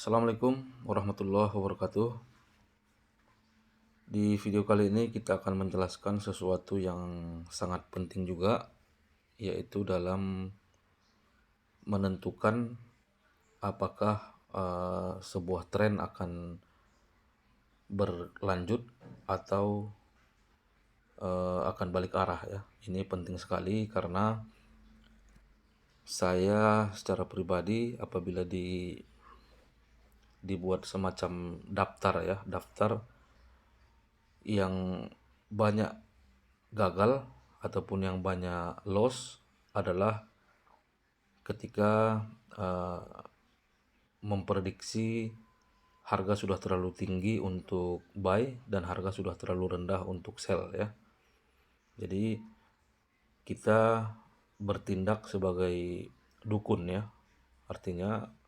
Assalamualaikum warahmatullahi wabarakatuh. Di video kali ini kita akan menjelaskan sesuatu yang sangat penting juga, yaitu dalam menentukan apakah sebuah tren akan berlanjut atau akan balik arah ya. Ini penting sekali karena saya secara pribadi apabila dibuat semacam daftar ya, daftar yang banyak gagal ataupun yang banyak loss adalah ketika memprediksi harga sudah terlalu tinggi untuk buy dan harga sudah terlalu rendah untuk sell ya. Jadi kita bertindak sebagai dukun ya. Artinya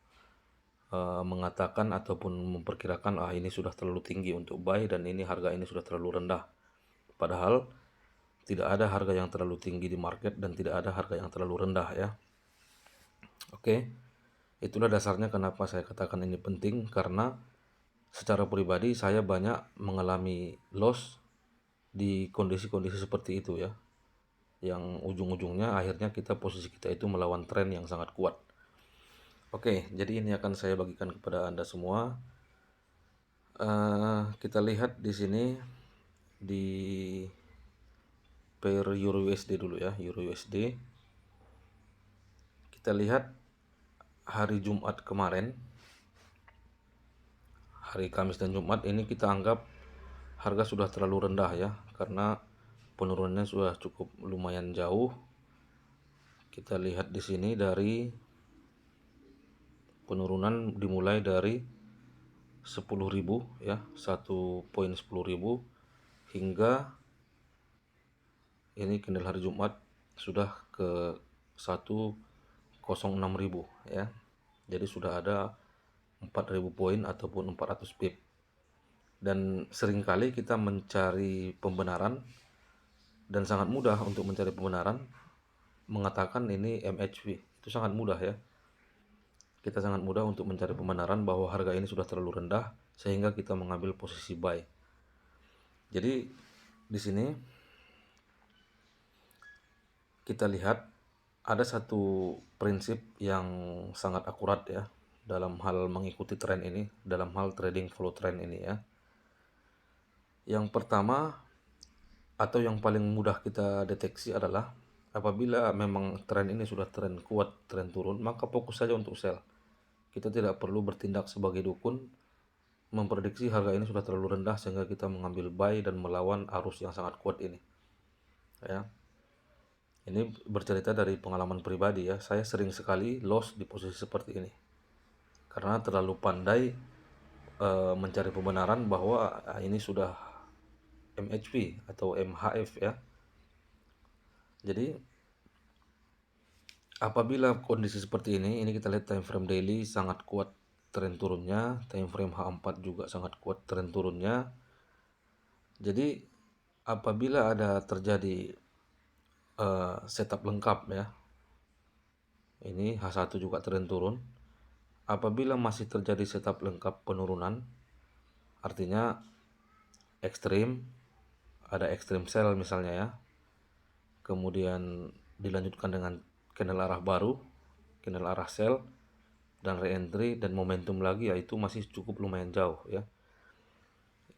mengatakan ataupun memperkirakan ini sudah terlalu tinggi untuk buy dan ini harga ini sudah terlalu rendah. Padahal tidak ada harga yang terlalu tinggi di market dan tidak ada harga yang terlalu rendah ya. Oke, itulah dasarnya kenapa saya katakan ini penting, karena secara pribadi saya banyak mengalami loss di kondisi-kondisi seperti itu ya. Yang ujung-ujungnya akhirnya posisi kita itu melawan tren yang sangat kuat. Oke, jadi ini akan saya bagikan kepada Anda semua. Kita lihat di sini di pair Euro USD dulu ya, Euro USD. Kita lihat hari Jumat kemarin, hari Kamis dan Jumat ini kita anggap harga sudah terlalu rendah ya, karena penurunannya sudah cukup lumayan jauh. Kita lihat di sini dari penurunan dimulai dari 10.000 ya, 1.10.000 hingga ini candle hari Jumat sudah ke 106.000 ya. Jadi sudah ada 4.000 poin ataupun 400 pip. Dan seringkali kita mencari pembenaran, dan sangat mudah untuk mencari pembenaran, mengatakan ini MHV. Itu sangat mudah ya. Kita sangat mudah untuk mencari pembenaran bahwa harga ini sudah terlalu rendah sehingga kita mengambil posisi buy. Jadi di sini kita lihat ada satu prinsip yang sangat akurat ya dalam hal mengikuti tren ini, dalam hal trading follow trend ini ya. Yang pertama atau yang paling mudah kita deteksi adalah apabila memang tren ini sudah tren kuat, tren turun, maka fokus saja untuk sell. Kita tidak perlu bertindak sebagai dukun memprediksi harga ini sudah terlalu rendah sehingga kita mengambil buy dan melawan arus yang sangat kuat ini ya. Ini bercerita dari pengalaman pribadi ya. Saya sering sekali loss di posisi seperti ini karena terlalu pandai mencari pembenaran bahwa ini sudah MHV atau MHF ya. Jadi apabila kondisi seperti ini kita lihat time frame daily sangat kuat tren turunnya, time frame H4 juga sangat kuat tren turunnya. Jadi apabila ada terjadi setup lengkap ya, ini H1 juga tren turun. Apabila masih terjadi setup lengkap penurunan, artinya ekstrim, ada ekstrim sell misalnya ya, kemudian dilanjutkan dengan candle arah baru, candle arah sell, dan re-entry dan momentum lagi, yaitu masih cukup lumayan jauh ya.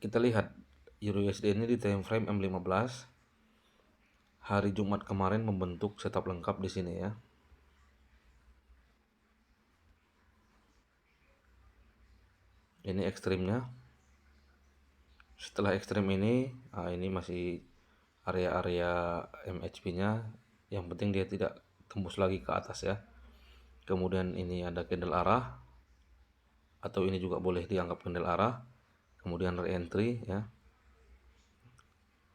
Kita lihat Euro USD ini di time frame M15 hari Jumat kemarin membentuk setup lengkap di sini ya. Ini ekstrimnya. Setelah ekstrim ini masih area-area MHP-nya. Yang penting dia tidak tembus lagi ke atas ya. Kemudian ini ada candle arah, atau ini juga boleh dianggap candle arah. Kemudian re-entry ya,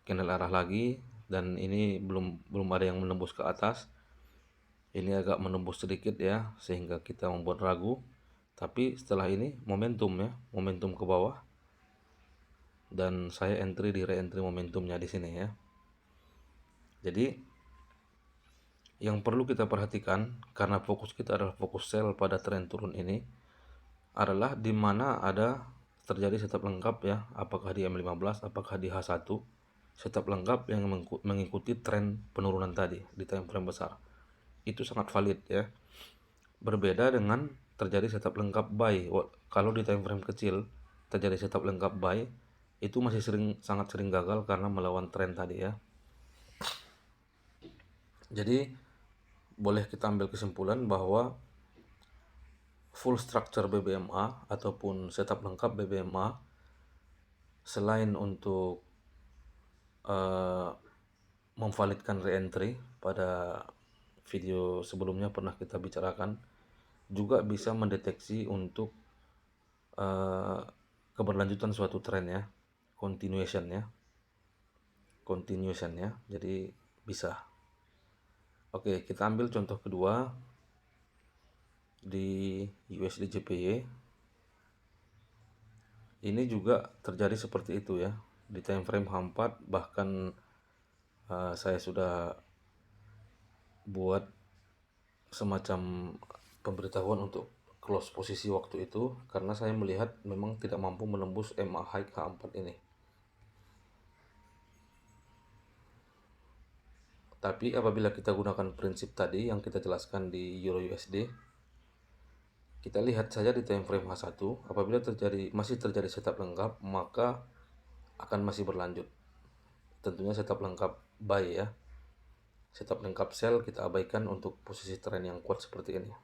candle arah lagi, dan ini belum ada yang menembus ke atas. Ini agak menembus sedikit ya, sehingga kita membuat ragu. Tapi setelah ini momentum ya, momentum ke bawah. Dan saya entry di re-entry momentumnya di sini ya. Jadi yang perlu kita perhatikan, karena fokus kita adalah fokus sell pada tren turun ini, adalah di mana ada terjadi setup lengkap ya, apakah di M15, apakah di H1, setup lengkap yang mengikuti tren penurunan tadi di time frame besar. Itu sangat valid ya. Berbeda dengan terjadi setup lengkap buy. Kalau di time frame kecil terjadi setup lengkap buy, itu masih sangat sering gagal karena melawan tren tadi ya. Jadi boleh kita ambil kesimpulan bahwa full structure BBMA ataupun setup lengkap BBMA selain untuk memvalidkan reentry, pada video sebelumnya pernah kita bicarakan, juga bisa mendeteksi untuk keberlanjutan suatu tren ya, continuation ya, jadi bisa. Oke, kita ambil contoh kedua di USD JPY. Ini juga terjadi seperti itu ya, di time frame H4, bahkan saya sudah buat semacam pemberitahuan untuk close posisi waktu itu karena saya melihat memang tidak mampu menembus MA high H4 ini. Tapi apabila kita gunakan prinsip tadi yang kita jelaskan di Euro USD, kita lihat saja di time frame H1, apabila masih terjadi setup lengkap, maka akan masih berlanjut. Tentunya setup lengkap buy ya. Setup lengkap sell kita abaikan untuk posisi tren yang kuat seperti ini.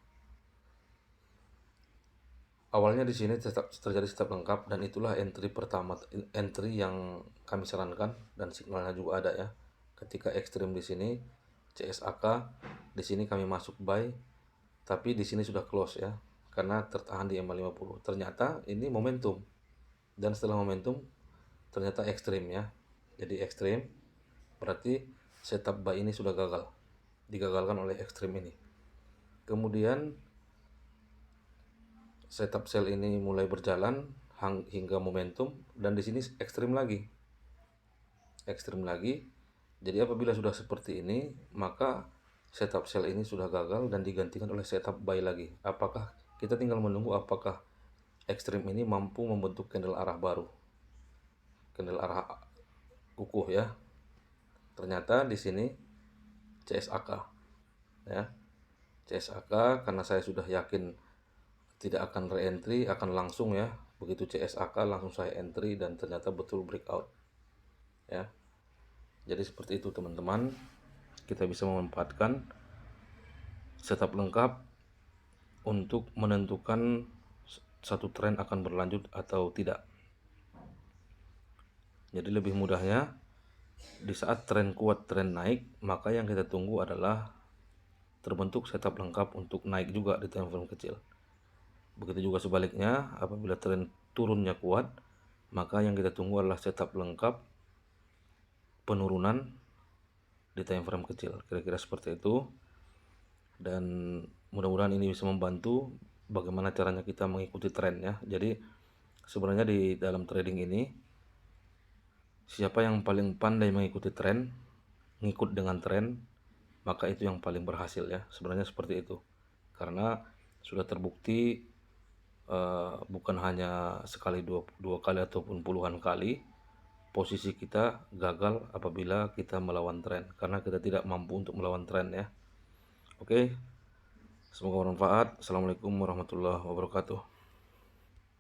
Awalnya di sini terjadi setup lengkap dan itulah entry pertama, entry yang kami sarankan dan signalnya juga ada ya. Ketika ekstrim di sini CSAK, di sini kami masuk buy, tapi di sini sudah close ya karena tertahan di M50. Ternyata ini momentum dan setelah momentum ternyata ekstrim ya. Jadi ekstrim berarti setup buy ini sudah gagal, digagalkan oleh ekstrim ini. Kemudian setup sell ini mulai berjalan hingga momentum dan di sini ekstrim lagi. Jadi apabila sudah seperti ini, maka setup sell ini sudah gagal dan digantikan oleh setup buy lagi. Apakah kita tinggal menunggu apakah ekstrim ini mampu membentuk candle arah baru, candle arah kukuh ya. Ternyata di sini CSAK ya. CSAK karena saya sudah yakin tidak akan reentry, akan langsung ya. Begitu CSAK langsung saya entry dan ternyata betul breakout ya. Jadi seperti itu teman-teman, kita bisa memanfaatkan setup lengkap untuk menentukan satu tren akan berlanjut atau tidak. Jadi lebih mudahnya di saat tren kuat, tren naik, maka yang kita tunggu adalah terbentuk setup lengkap untuk naik juga di time frame kecil. Begitu juga sebaliknya, apabila tren turunnya kuat, maka yang kita tunggu adalah setup lengkap penurunan di time frame kecil. Kira-kira seperti itu. Dan mudah-mudahan ini bisa membantu bagaimana caranya kita mengikuti tren ya. Jadi sebenarnya di dalam trading ini, siapa yang paling pandai mengikuti tren, ngikut dengan tren, maka itu yang paling berhasil ya. Sebenarnya seperti itu. Karena sudah terbukti bukan hanya sekali, dua kali ataupun puluhan kali posisi kita gagal apabila kita melawan tren karena kita tidak mampu untuk melawan tren ya. Oke, semoga bermanfaat. Assalamualaikum warahmatullahi wabarakatuh.